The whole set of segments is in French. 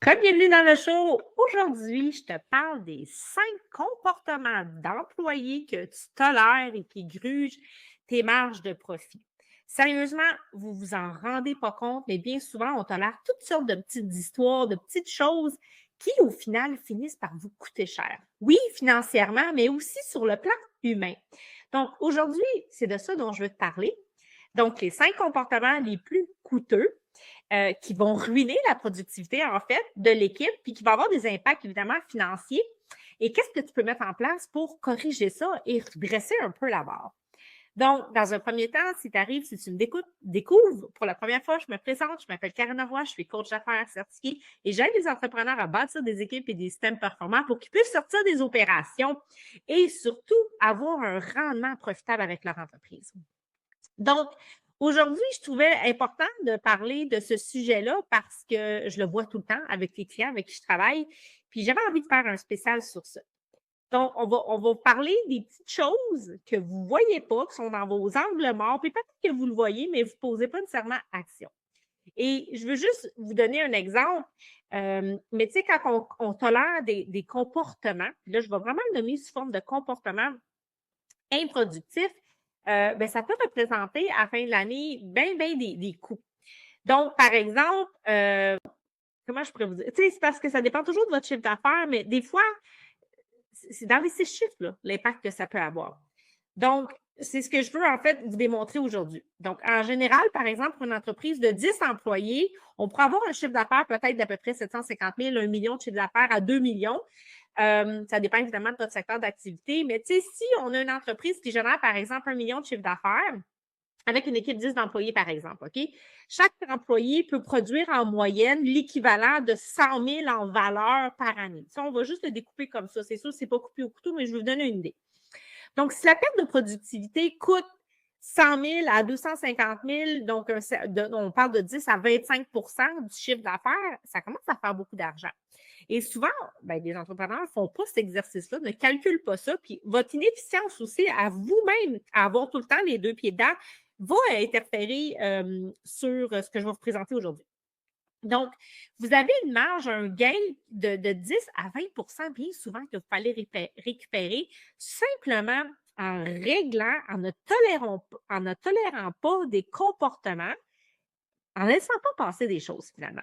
Bienvenue dans le show. Aujourd'hui, je te parle des 5 comportements d'employés que tu tolères et qui grugent tes marges de profit. Sérieusement, vous vous en rendez pas compte, mais bien souvent, on tolère toutes sortes de petites histoires, de petites choses qui, au final, finissent par vous coûter cher. Oui, financièrement, mais aussi sur le plan humain. Donc, aujourd'hui, c'est de ça dont je veux te parler. Donc, les 5 comportements les plus coûteux qui vont ruiner la productivité, en fait, de l'équipe, puis qui vont avoir des impacts, évidemment, financiers. Et qu'est-ce que tu peux mettre en place pour corriger ça et redresser un peu la barre? Donc, dans un premier temps, si tu arrives, si tu me découvres pour la première fois, je me présente, je m'appelle Karina Roy, je suis coach d'affaires certifiée et j'aide les entrepreneurs à bâtir des équipes et des systèmes performants pour qu'ils puissent sortir des opérations et surtout avoir un rendement profitable avec leur entreprise. Donc, aujourd'hui, je trouvais important de parler de ce sujet-là parce que je le vois tout le temps avec les clients avec qui je travaille, puis j'avais envie de faire un spécial sur ça. Donc, on va parler des petites choses que vous ne voyez pas, qui sont dans vos angles morts, puis peut-être que vous le voyez, mais vous ne posez pas nécessairement action. Et je veux juste vous donner un exemple, mais tu sais, quand on tolère des comportements, puis là, je vais vraiment le nommer sous forme de comportements improductifs, ben, ça peut représenter à la fin de l'année ben des coûts. Donc, par exemple, comment je pourrais vous dire? Tu sais, c'est parce que ça dépend toujours de votre chiffre d'affaires, mais des fois, c'est dans les 6 chiffres, là, l'impact que ça peut avoir. Donc, c'est ce que je veux, en fait, vous démontrer aujourd'hui. Donc, en général, par exemple, pour une entreprise de 10 employés, on pourrait avoir un chiffre d'affaires peut-être d'à peu près 750 000, 1 million de chiffre d'affaires à 2 millions. Ça dépend évidemment de notre secteur d'activité, mais tu sais, si on a une entreprise qui génère, par exemple, 1 million de chiffre d'affaires, avec une équipe 10 d'employés, par exemple, OK? Chaque employé peut produire en moyenne l'équivalent de 100 000 en valeur par année. Ça, on va juste le découper comme ça. C'est sûr, c'est pas coupé au couteau, mais je vais vous donner une idée. Donc, si la perte de productivité coûte 100 000 à 250 000, donc on parle de 10 à 25 du chiffre d'affaires, ça commence à faire beaucoup d'argent. Et souvent, ben, les entrepreneurs ne font pas cet exercice-là, ne calculent pas ça, puis votre inefficience aussi à vous-même, à avoir tout le temps les deux pieds dedans, va interférer sur ce que je vais vous présenter aujourd'hui. Donc, vous avez une marge, un gain de 10 à 20 bien souvent que vous fallait récupérer simplement en réglant, en ne tolérant pas des comportements, en ne laissant pas passer des choses finalement.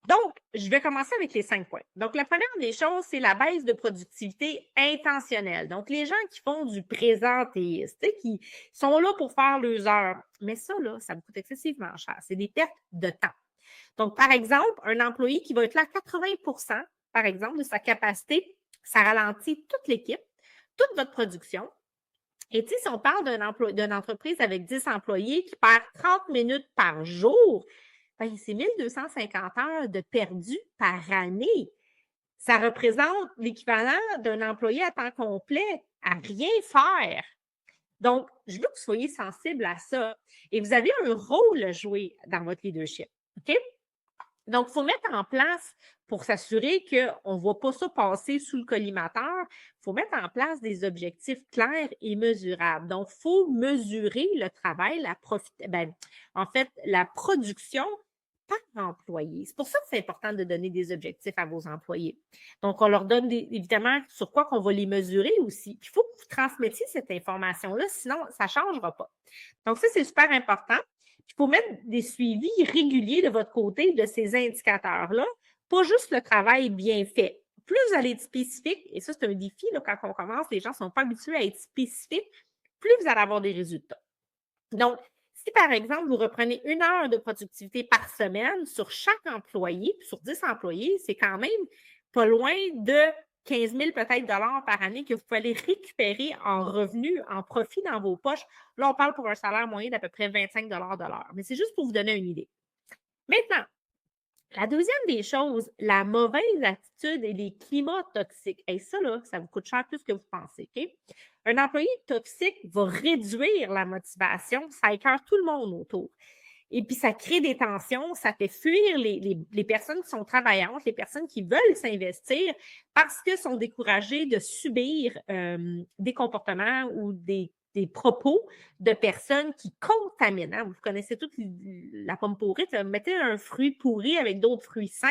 Donc, je vais commencer avec les 5 points. Donc, la première des choses, c'est la baisse de productivité intentionnelle. Donc, les gens qui font du présentéisme, qui sont là pour faire leurs heures. Mais ça, là, ça me coûte excessivement cher. C'est des pertes de temps. Donc, par exemple, un employé qui va être là à 80 par exemple, de sa capacité, ça ralentit toute l'équipe, toute votre production. Et tu sais, si on parle d'une entreprise avec 10 employés qui perd 30 minutes par jour, ben, c'est 1250 heures de perdu par année. Ça représente l'équivalent d'un employé à temps complet à rien faire. Donc, je veux que vous soyez sensible à ça. Et vous avez un rôle à jouer dans votre leadership. OK? Donc, il faut mettre en place, pour s'assurer qu'on ne voit pas ça passer sous le collimateur, il faut mettre en place des objectifs clairs et mesurables. Donc, il faut mesurer le travail, en fait, la production par employé. C'est pour ça que c'est important de donner des objectifs à vos employés. Donc, on leur donne évidemment sur quoi qu'on va les mesurer aussi. Puis, il faut que vous transmettiez cette information-là, sinon, ça ne changera pas. Donc, ça, c'est super important. Il faut mettre des suivis réguliers de votre côté de ces indicateurs-là, pas juste le travail bien fait. Plus vous allez être spécifique, et ça, c'est un défi, là, quand on commence, les gens ne sont pas habitués à être spécifiques, plus vous allez avoir des résultats. Donc, si par exemple, vous reprenez 1 heure de productivité par semaine sur chaque employé, puis sur 10 employés, c'est quand même pas loin de 15 000 peut-être dollars par année que vous pouvez aller récupérer en revenus, en profit dans vos poches. Là, on parle pour un salaire moyen d'à peu près 25 de l'heure. Mais c'est juste pour vous donner une idée. Maintenant, la deuxième des choses, la mauvaise attitude et les climats toxiques. Et ça, là, ça vous coûte cher plus que vous pensez, OK? Un employé toxique va réduire la motivation, ça écœure tout le monde autour. Et puis, ça crée des tensions, ça fait fuir les personnes qui sont travaillantes, les personnes qui veulent s'investir parce qu'elles sont découragées de subir des comportements ou des propos de personnes qui contaminent. Hein. Vous connaissez toute la pomme pourrie, mettez un fruit pourri avec d'autres fruits sains,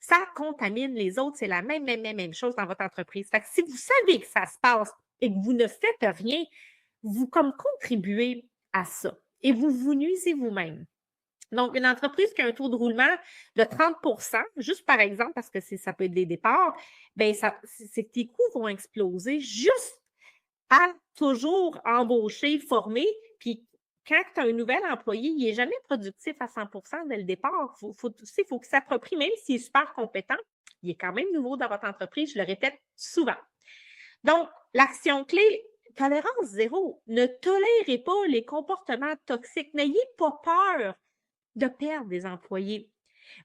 ça contamine les autres. C'est la même chose dans votre entreprise. Fait que si vous savez que ça se passe et que vous ne faites rien, vous comme contribuez à ça et vous vous nuisez vous-même. Donc, une entreprise qui a un taux de roulement de 30 juste par exemple, parce que ça peut être des départs, bien, c'est que tes coûts vont exploser juste à toujours embaucher, former, puis quand tu as un nouvel employé, il n'est jamais productif à 100 dès le départ. Il faut qu'il s'approprie, même s'il est super compétent, il est quand même nouveau dans votre entreprise, je le répète souvent. Donc, l'action clé, tolérance zéro. Ne tolérez pas les comportements toxiques. N'ayez pas peur de perdre des employés.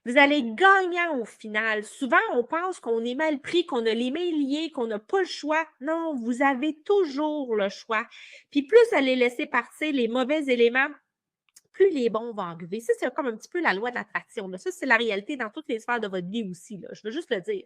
Vous allez gagnant au final. Souvent, on pense qu'on est mal pris, qu'on a les mains liées, qu'on n'a pas le choix. Non, vous avez toujours le choix. Puis plus vous allez laisser partir les mauvais éléments, plus les bons vont arriver. Ça, c'est comme un petit peu la loi de l'attraction. Ça, c'est la réalité dans toutes les sphères de votre vie aussi. Là. Je veux juste le dire.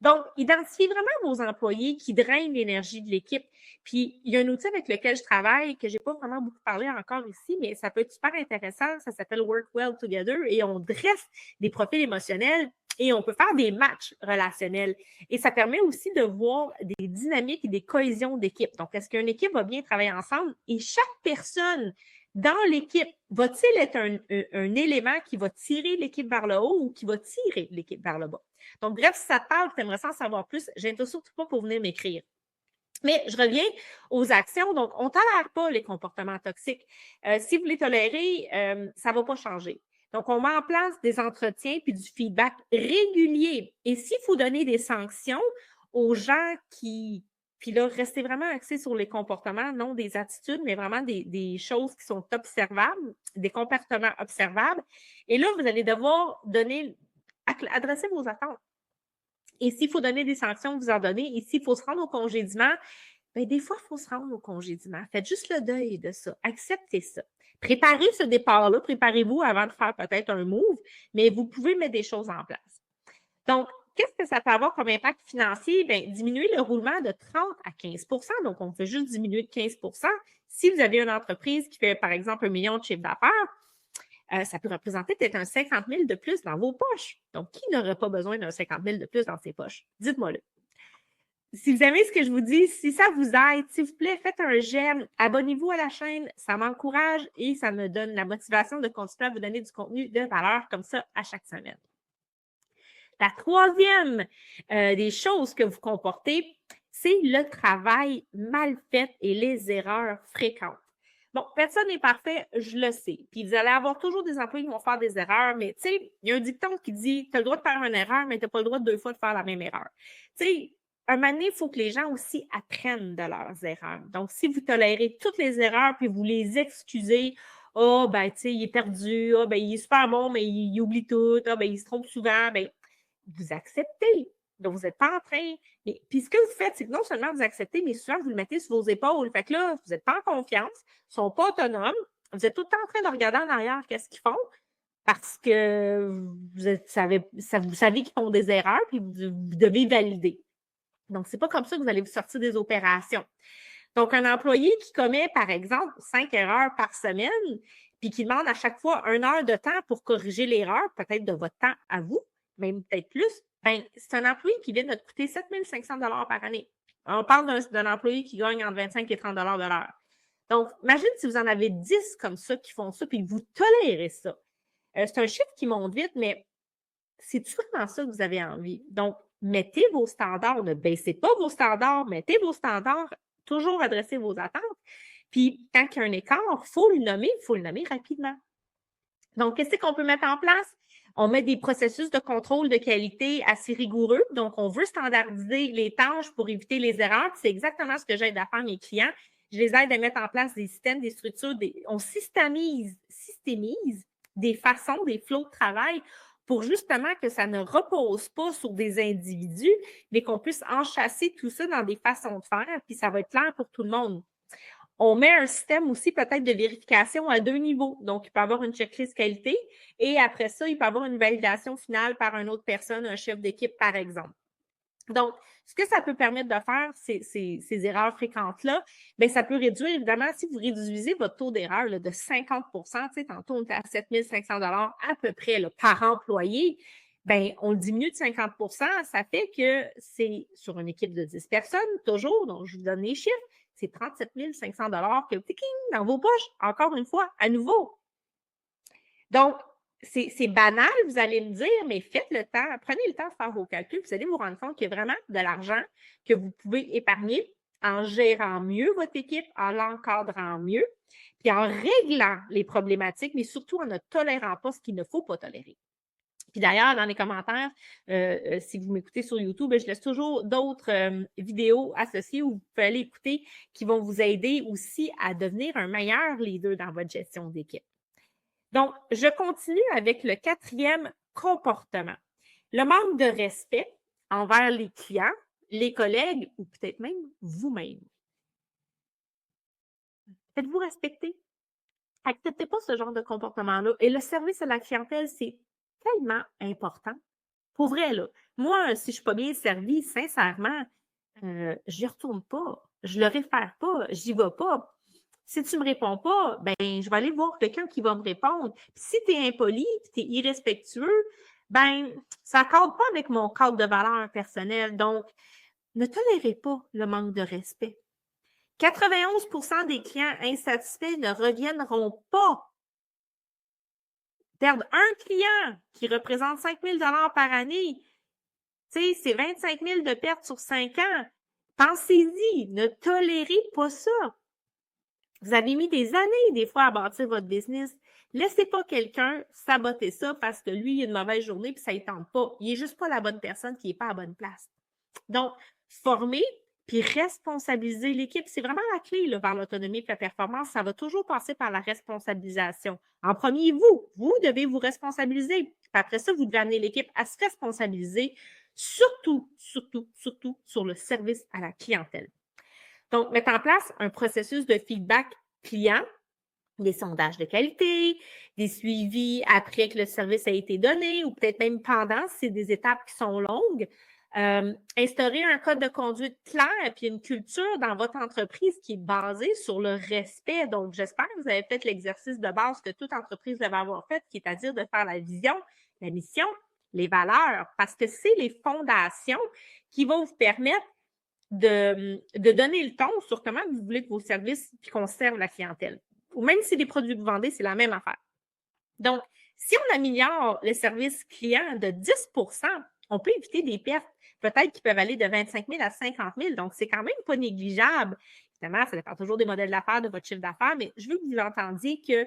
Donc, identifiez vraiment vos employés qui drainent l'énergie de l'équipe. Puis, il y a un outil avec lequel je travaille que j'ai pas vraiment beaucoup parlé encore ici, mais ça peut être super intéressant. Ça s'appelle Work Well Together et on dresse des profils émotionnels et on peut faire des matchs relationnels. Et ça permet aussi de voir des dynamiques et des cohésions d'équipe. Donc, est-ce qu'une équipe va bien travailler ensemble? Et chaque personne dans l'équipe, va-t-il être un élément qui va tirer l'équipe vers le haut ou qui va tirer l'équipe vers le bas? Donc, bref, si ça te parle, tu aimerais en savoir plus, je n'invite surtout pas pour venir m'écrire. Mais je reviens aux actions. Donc, on ne tolère pas les comportements toxiques. Si vous les tolérez, ça ne va pas changer. Donc, on met en place des entretiens puis du feedback régulier. Et s'il faut donner des sanctions aux gens puis là, restez vraiment axés sur les comportements, non des attitudes, mais vraiment des choses qui sont observables, des comportements observables. Et là, vous allez devoir adresser vos attentes. Et s'il faut donner des sanctions, vous en donnez. Et s'il faut se rendre au congédiement, bien, des fois, il faut se rendre au congédiement. Faites juste le deuil de ça. Acceptez ça. Préparez ce départ-là. Préparez-vous avant de faire peut-être un move, mais vous pouvez mettre des choses en place. Donc, qu'est-ce que ça peut avoir comme impact financier? Bien, diminuer le roulement de 30 à 15 donc on fait juste diminuer de 15 Si vous avez une entreprise qui fait, par exemple, 1 million de chiffre d'affaires, ça peut représenter peut-être un 50 000 de plus dans vos poches. Donc, qui n'aurait pas besoin d'un 50 000 de plus dans ses poches? Dites-moi-le. Si vous aimez ce que je vous dis, si ça vous aide, s'il vous plaît, faites un j'aime, abonnez-vous à la chaîne, ça m'encourage et ça me donne la motivation de continuer à vous donner du contenu de valeur comme ça à chaque semaine. La troisième des choses que vous comportez, c'est le travail mal fait et les erreurs fréquentes. Bon, personne n'est parfait, je le sais. Puis vous allez avoir toujours des employés qui vont faire des erreurs, mais tu sais, il y a un dicton qui dit « tu as le droit de faire une erreur, mais tu n'as pas le droit de 2 fois de faire la même erreur ». Tu sais, un moment donné, il faut que les gens aussi apprennent de leurs erreurs. Donc, si vous tolérez toutes les erreurs puis vous les excusez, « oh, ben, tu sais, il est perdu, oh, ben, il est super bon, mais il oublie tout, oh, ben, il se trompe souvent », ben, vous acceptez. Donc, vous n'êtes pas en train. Puis, ce que vous faites, c'est que non seulement vous acceptez, mais souvent, vous le mettez sur vos épaules. Fait que là, vous n'êtes pas en confiance, ils ne sont pas autonomes. Vous êtes tout le temps en train de regarder en arrière qu'est-ce qu'ils font parce que vous savez qu'ils font des erreurs, puis vous devez valider. Donc, ce n'est pas comme ça que vous allez vous sortir des opérations. Donc, un employé qui commet, par exemple, 5 erreurs par semaine, puis qui demande à chaque fois 1 heure de temps pour corriger l'erreur, peut-être de votre temps à vous, même peut-être plus, ben, c'est un employé qui vient de te coûter 7 500 $ par année. On parle d'un employé qui gagne entre 25 et 30 $ de l'heure. Donc, imagine si vous en avez 10 comme ça qui font ça, puis vous tolérez ça. C'est un chiffre qui monte vite, mais c'est vraiment ça que vous avez envie. Donc, mettez vos standards, ne baissez pas vos standards, mettez vos standards, toujours adressez vos attentes. Puis, quand il y a un écart, il faut le nommer rapidement. Donc, qu'est-ce qu'on peut mettre en place? On met des processus de contrôle de qualité assez rigoureux. Donc, on veut standardiser les tâches pour éviter les erreurs. C'est exactement ce que j'aide à faire mes clients. Je les aide à mettre en place des systèmes, des structures. On systémise des façons, des flots de travail pour justement que ça ne repose pas sur des individus, mais qu'on puisse enchasser tout ça dans des façons de faire, puis ça va être clair pour tout le monde. On met un système aussi peut-être de vérification à 2 niveaux. Donc, il peut y avoir une checklist qualité et après ça, il peut y avoir une validation finale par une autre personne, un chef d'équipe, par exemple. Donc, ce que ça peut permettre de faire, ces erreurs fréquentes-là, bien, ça peut réduire, évidemment, si vous réduisez votre taux d'erreur là, de 50 tu sais, tantôt, on était à 7 500 $ à peu près là, par employé, ben on le diminue de 50 %, ça fait que c'est sur une équipe de 10 personnes, toujours, donc je vous donne les chiffres, c'est 37 500 $ que tiking, dans vos poches, encore une fois, à nouveau. Donc, c'est banal, vous allez me dire, mais faites le temps, prenez le temps de faire vos calculs, vous allez vous rendre compte qu'il y a vraiment de l'argent que vous pouvez épargner en gérant mieux votre équipe, en l'encadrant mieux, puis en réglant les problématiques, mais surtout en ne tolérant pas ce qu'il ne faut pas tolérer. Puis d'ailleurs, dans les commentaires, si vous m'écoutez sur YouTube, je laisse toujours d'autres vidéos associées où vous pouvez aller écouter qui vont vous aider aussi à devenir un meilleur leader dans votre gestion d'équipe. Donc, je continue avec le 4e comportement. Le manque de respect envers les clients, les collègues ou peut-être même vous-même. Faites-vous respecter. Acceptez pas ce genre de comportement-là. Et le service à la clientèle, c'est tellement important. Pour vrai, là. Moi, si je suis pas bien servie, sincèrement, j'y retourne pas. Je le réfère pas. J'y vais pas. Si tu me réponds pas, ben, je vais aller voir quelqu'un qui va me répondre. Puis si tu es impoli, tu es irrespectueux, ben, ça accorde pas avec mon cadre de valeur personnelle. Donc, ne tolérez pas le manque de respect. 91 % des clients insatisfaits ne reviendront pas. Perdre un client qui représente 5 000 $ par année, tu sais, c'est 25 000 de pertes sur 5 ans. Pensez-y, ne tolérez pas ça. Vous avez mis des années, des fois, à bâtir votre business. Laissez pas quelqu'un saboter ça parce que lui, il a une mauvaise journée puis ça ne tente pas. Il est juste pas la bonne personne qui n'est pas à la bonne place. Donc, former puis responsabiliser l'équipe, c'est vraiment la clé là, vers l'autonomie et la performance. Ça va toujours passer par la responsabilisation. En premier, vous devez vous responsabiliser. Puis après ça, vous devez amener l'équipe à se responsabiliser, surtout sur le service à la clientèle. Donc, mettre en place un processus de feedback client, des sondages de qualité, des suivis après que le service a été donné ou peut-être même pendant, si c'est des étapes qui sont longues. Instaurer un code de conduite clair puis une culture dans votre entreprise qui est basée sur le respect. Donc, j'espère que vous avez fait l'exercice de base que toute entreprise devait avoir fait, qui est à dire de faire la vision, la mission, les valeurs, parce que c'est les fondations qui vont vous permettre de donner le ton sur comment vous voulez que vos services conservent la clientèle. Ou même si les produits que vous vendez, c'est la même affaire. Donc, si on améliore le service client de 10 %, on peut éviter des pertes peut-être qui peuvent aller de 25 000 à 50 000. Donc, c'est quand même pas négligeable. Évidemment, ça dépend toujours des modèles d'affaires, de votre chiffre d'affaires, mais je veux que vous entendiez que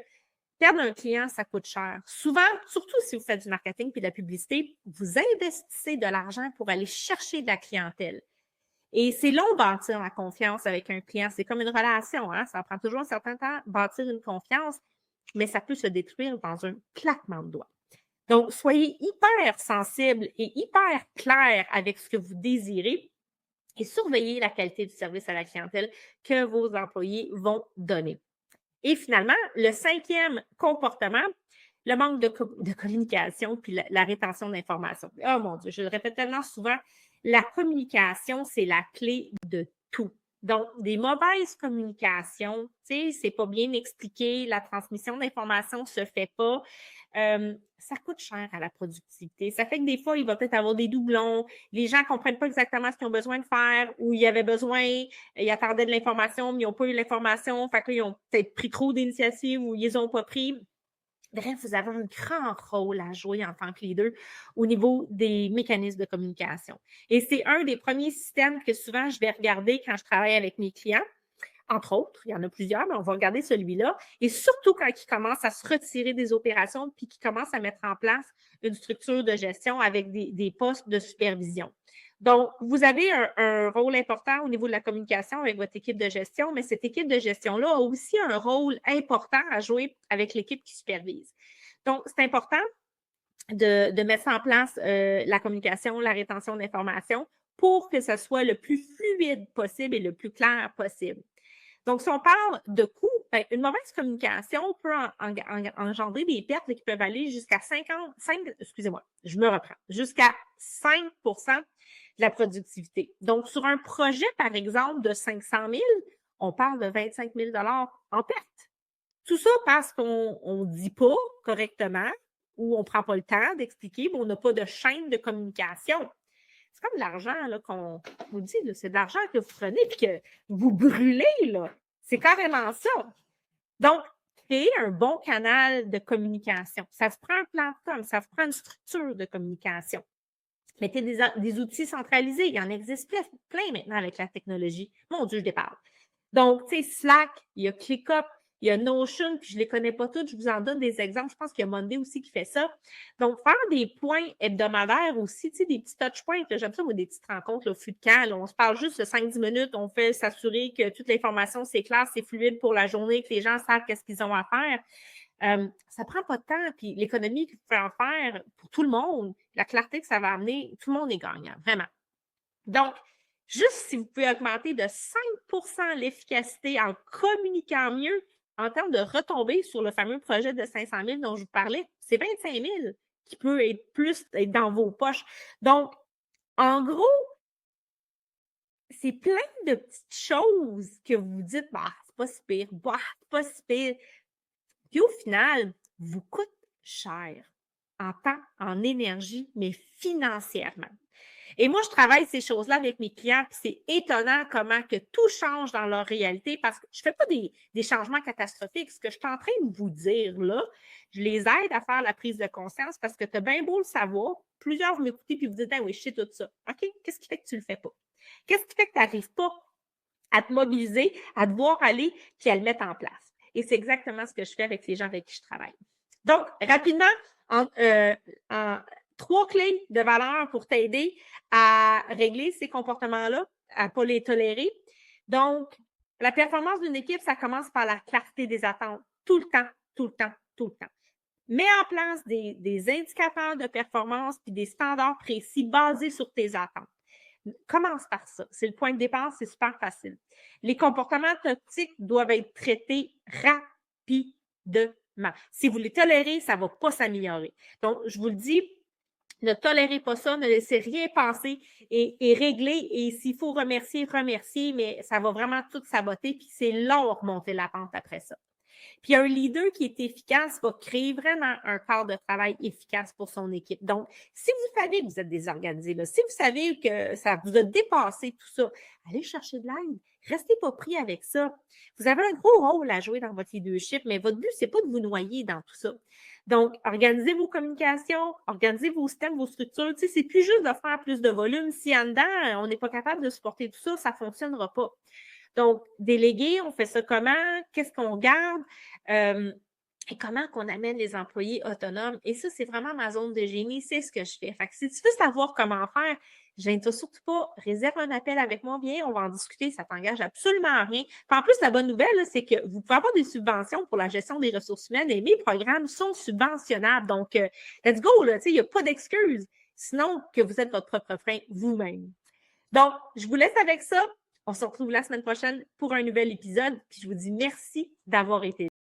perdre un client, ça coûte cher. Souvent, surtout si vous faites du marketing puis de la publicité, vous investissez de l'argent pour aller chercher de la clientèle. Et c'est long bâtir la confiance avec un client. C'est comme une relation, hein? Ça prend toujours un certain temps bâtir une confiance, mais ça peut se détruire dans un claquement de doigts. Donc, soyez hyper sensible et hyper clair avec ce que vous désirez et surveillez la qualité du service à la clientèle que vos employés vont donner. Et finalement, le 5e comportement, le manque de communication puis la rétention d'informations. Oh mon Dieu, je le répète tellement souvent, la communication, c'est la clé de tout. Donc, des mauvaises communications, tu sais, c'est pas bien expliqué, la transmission d'informations ne se fait pas, ça coûte cher à la productivité. Ça fait que des fois, il va peut-être avoir des doublons, les gens ne comprennent pas exactement ce qu'ils ont besoin de faire, ou ils avaient besoin, ils attendaient de l'information, mais ils n'ont pas eu l'information, fait qu'ils ont peut-être pris trop d'initiatives ou ils les ont pas pris. Bref, vous avez un grand rôle à jouer en tant que leader au niveau des mécanismes de communication. Et c'est un des premiers systèmes que souvent je vais regarder quand je travaille avec mes clients. Entre autres, il y en a plusieurs, mais on va regarder celui-là. Et surtout quand ils commencent à se retirer des opérations puis qu'ils commencent à mettre en place une structure de gestion avec des postes de supervision. Donc, vous avez un rôle important au niveau de la communication avec votre équipe de gestion, mais cette équipe de gestion-là a aussi un rôle important à jouer avec l'équipe qui supervise. Donc, c'est important de mettre en place la communication, la rétention d'informations pour que ce soit le plus fluide possible et le plus clair possible. Donc, si on parle de coûts, ben, une mauvaise communication peut engendrer des pertes qui peuvent aller jusqu'à jusqu'à 5 % de la productivité. Donc, sur un projet, par exemple, de 500 000, on parle de 25 000 $ en perte. Tout ça parce qu'on ne dit pas correctement ou on ne prend pas le temps d'expliquer, mais on n'a pas de chaîne de communication. C'est comme de l'argent là, qu'on vous dit, là, c'est de l'argent que vous prenez et que vous brûlez. Là. C'est carrément ça. Donc, créer un bon canal de communication. Ça se prend un plan de com, ça se prend une structure de communication. Mettez des outils centralisés. Il y en existe plein maintenant avec la technologie. Mon Dieu, je déparle. Donc, tu sais, Slack, il y a ClickUp, il y a Notion, puis je ne les connais pas toutes, je vous en donne des exemples. Je pense qu'il y a Monday aussi qui fait ça. Donc, faire des points hebdomadaires aussi, tu sais, des petits touch points, j'aime ça, ou des petites rencontres, au fût de camp, là, on se parle juste de 5-10 minutes, on fait s'assurer que toute l'information, c'est clair, c'est fluide pour la journée, que les gens savent qu'est-ce qu'ils ont à faire. Ça prend pas de temps, puis l'économie que vous pouvez en faire pour tout le monde, la clarté que ça va amener, tout le monde est gagnant, vraiment. Donc, juste si vous pouvez augmenter de 5 l'efficacité en communiquant mieux, en termes de retombées sur le fameux projet de 500 000 dont je vous parlais, c'est 25 000 qui peut être plus être dans vos poches. Donc, en gros, c'est plein de petites choses que vous dites, bah, c'est pas si pire, bah, c'est pas si pire. Puis au final, vous coûte cher en temps, en énergie, mais financièrement. Et moi, je travaille ces choses-là avec mes clients, puis c'est étonnant comment que tout change dans leur réalité parce que je ne fais pas des changements catastrophiques. Ce que je suis en train de vous dire là, je les aide à faire la prise de conscience parce que tu as bien beau le savoir, plusieurs vous m'écoutez puis vous dites, ah oui, je sais tout ça. OK, qu'est-ce qui fait que tu ne le fais pas? Qu'est-ce qui fait que tu n'arrives pas à te mobiliser, à te voir aller puis à le mettre en place? Et c'est exactement ce que je fais avec les gens avec qui je travaille. Donc, rapidement, en 3 clés de valeur pour t'aider à régler ces comportements-là, à ne pas les tolérer. Donc, la performance d'une équipe, ça commence par la clarté des attentes. Tout le temps, tout le temps, tout le temps. Mets en place des indicateurs de performance puis des standards précis basés sur tes attentes. Commence par ça. C'est le point de départ, c'est super facile. Les comportements toxiques doivent être traités rapidement. Si vous les tolérez, ça ne va pas s'améliorer. Donc, je vous le dis, ne tolérez pas ça, ne laissez rien passer et réglez. Et s'il faut remercier, mais ça va vraiment tout saboter, puis c'est long à remonter la pente après ça. Puis un leader qui est efficace va créer vraiment un cadre de travail efficace pour son équipe. Donc, si vous savez que vous êtes désorganisé, là, si vous savez que ça vous a dépassé tout ça, allez chercher de l'aide. Restez pas pris avec ça. Vous avez un gros rôle à jouer dans votre leadership, mais votre but, c'est pas de vous noyer dans tout ça. Donc, organisez vos communications, organisez vos systèmes, vos structures. Tu sais, c'est plus juste de faire plus de volume. Si en dedans, on n'est pas capable de supporter tout ça, ça ne fonctionnera pas. Donc, déléguer, on fait ça comment? Qu'est-ce qu'on garde? Et comment qu'on amène les employés autonomes? Et ça, c'est vraiment ma zone de génie, c'est ce que je fais. Fait que si tu veux savoir comment faire, gêne-toi surtout pas, réserve un appel avec moi, viens, on va en discuter, ça t'engage absolument à rien. Puis en plus, la bonne nouvelle, c'est que vous pouvez avoir des subventions pour la gestion des ressources humaines et mes programmes sont subventionnables. Donc, let's go, là, tu sais, il n'y a pas d'excuse. Sinon, que vous êtes votre propre frein vous-même. Donc, je vous laisse avec ça. On se retrouve la semaine prochaine pour un nouvel épisode. Puis je vous dis merci d'avoir été là.